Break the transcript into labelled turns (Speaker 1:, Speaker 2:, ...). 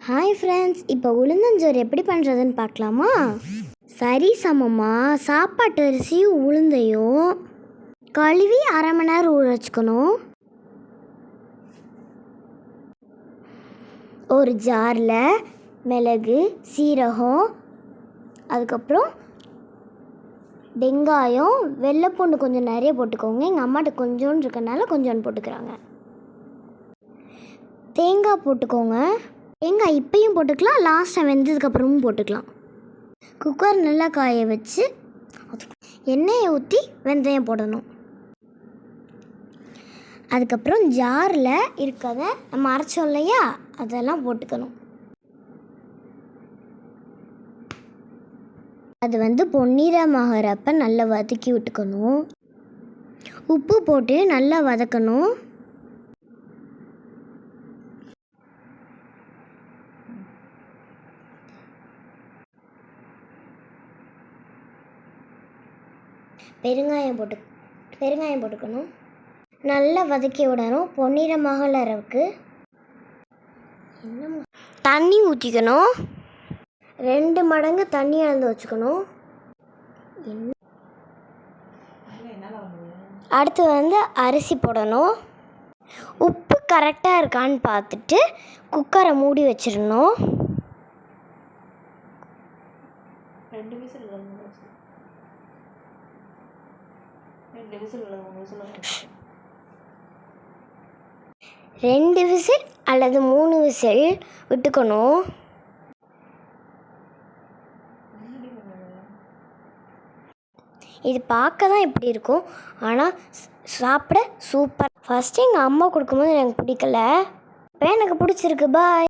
Speaker 1: Hi friends, இப்போ உளுந்தஞ்சோறு எப்படி பண்ணுறதுன்னு பார்க்கலாமா? சரி சமமாக சாப்பாட்டு அரிசியும் உளுந்தையும் கழுவி அரை மணி நேரம் ஊற வச்சுக்கணும். ஒரு ஜாரில் மிளகு, சீரகம், அதுக்கப்புறம் வெங்காயம், வெள்ளைப்பூண்டு கொஞ்சம் நிறைய போட்டுக்கோங்க. எங்கள் அம்மாட்ட கொஞ்சோண்டு இருக்கனால கொஞ்சோண்டு போட்டுக்கிறாங்க. தேங்காய் போட்டுக்கோங்க. தேங்காய் இப்பையும் போட்டுக்கலாம், லாஸ்ட்டாக வெந்ததுக்கப்புறமும் போட்டுக்கலாம். குக்கர் நல்லா காய வச்சு எண்ணெயை ஊற்றி வெந்தயம் போடணும். அதுக்கப்புறம் ஜாரில் இருக்கிறத நம்ம அரைச்சோம் இல்லையா, அதெல்லாம் போட்டுக்கணும். அது பொன்னிறமாகறப்ப நல்லா வதக்கி விட்டுக்கணும். உப்பு போட்டு நல்லா வதக்கணும். பெருங்காயம் போட்டுக்கணும். நல்லா வதக்கி விடணும். பொன்னிறமாகல அளவுக்கு தண்ணி ஊற்றிக்கணும். 2 மடங்கு தண்ணி அளந்து வச்சுக்கணும். அடுத்து அரிசி போடணும். உப்பு கரெக்டாக இருக்கான்னு பார்த்துட்டு குக்கரை மூடி வச்சிடணும். 2 விசில் அல்லது 3 விசில் விட்டுக்கணும். இது பார்க்க தான் இப்படி இருக்கும், ஆனால் சாப்பிட சூப்பர். ஃபஸ்ட்டு எங்கள் அம்மா கொடுக்கும்போது எனக்கு பிடிக்கல, இப்போ எனக்கு பிடிச்சிருக்கு. பாய்.